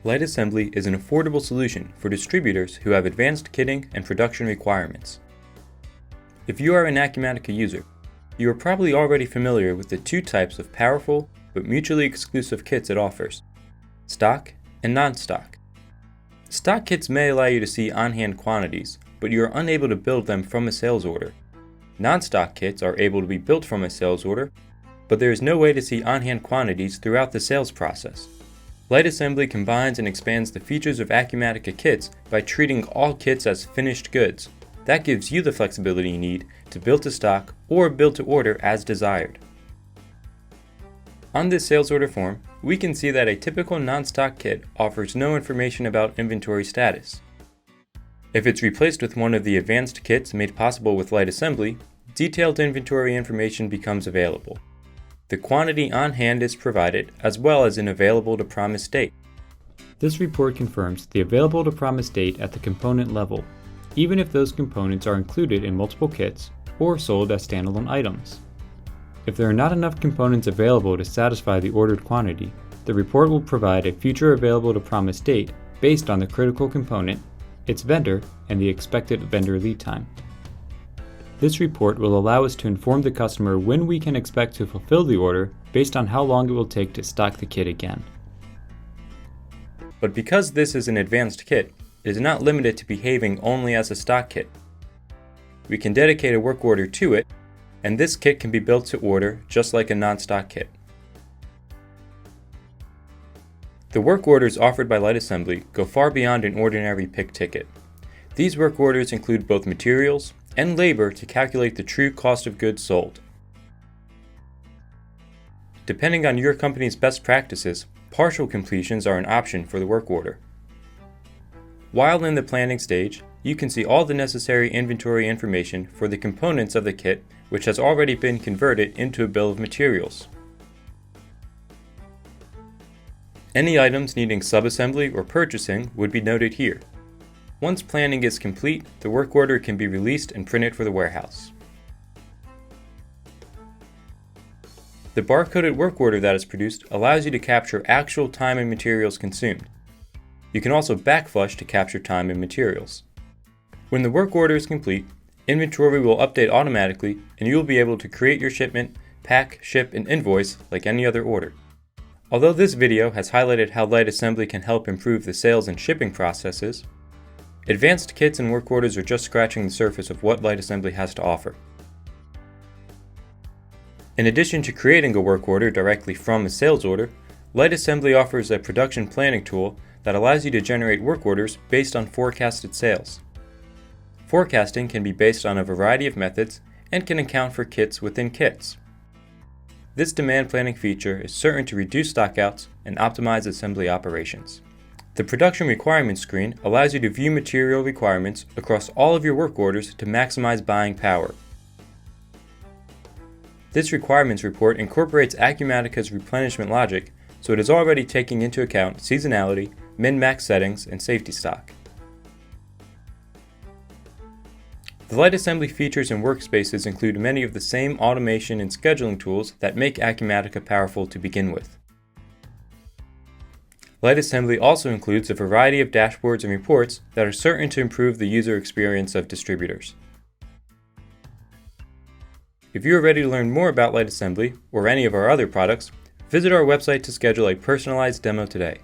Light assembly is an affordable solution for distributors who have advanced kitting and production requirements. If you are an Acumatica user, you are probably already familiar with the two types of powerful but mutually exclusive kits it offers: stock and non-stock. Stock kits may allow you to see on-hand quantities, but you are unable to build them from a sales order. Non-stock kits are able to be built from a sales order, but there is no way to see on-hand quantities throughout the sales process. Light assembly combines and expands the features of Acumatica kits by treating all kits as finished goods. That gives you the flexibility you need to build to stock or build to order as desired. On this sales order form, we can see that a typical non-stock kit offers no information about inventory status. If it's replaced with one of the advanced kits made possible with light assembly, detailed inventory information becomes available. The quantity on hand is provided, as well as an available to promise date. This report confirms the available to promise date at the component level, even if those components are included in multiple kits or sold as standalone items. If there are not enough components available to satisfy the ordered quantity, the report will provide a future available to promise date based on the critical component, its vendor, and the expected vendor lead time. This report will allow us to inform the customer when we can expect to fulfill the order based on how long it will take to stock the kit again. But because this is an advanced kit, it is not limited to behaving only as a stock kit. We can dedicate a work order to it, and this kit can be built to order just like a non-stock kit. The work orders offered by Light Assembly go far beyond an ordinary pick ticket. These work orders include both materials and labor to calculate the true cost of goods sold. Depending on your company's best practices, partial completions are an option for the work order. While in the planning stage, you can see all the necessary inventory information for the components of the kit which has already been converted into a bill of materials. Any items needing subassembly or purchasing would be noted here. Once planning is complete, the work order can be released and printed for the warehouse. The barcoded work order that is produced allows you to capture actual time and materials consumed. You can also backflush to capture time and materials. When the work order is complete, inventory will update automatically and you will be able to create your shipment, pack, ship, and invoice like any other order. Although this video has highlighted how Light Assembly can help improve the sales and shipping processes, advanced kits and work orders are just scratching the surface of what Light Assembly has to offer. In addition to creating a work order directly from a sales order, Light Assembly offers a production planning tool that allows you to generate work orders based on forecasted sales. Forecasting can be based on a variety of methods and can account for kits within kits. This demand planning feature is certain to reduce stockouts and optimize assembly operations. The production requirements screen allows you to view material requirements across all of your work orders to maximize buying power. This requirements report incorporates Acumatica's replenishment logic, so it is already taking into account seasonality, min-max settings, and safety stock. The Light Assembly features and workspaces include many of the same automation and scheduling tools that make Acumatica powerful to begin with. Light Assembly also includes a variety of dashboards and reports that are certain to improve the user experience of distributors. If you are ready to learn more about Light Assembly or any of our other products, visit our website to schedule a personalized demo today.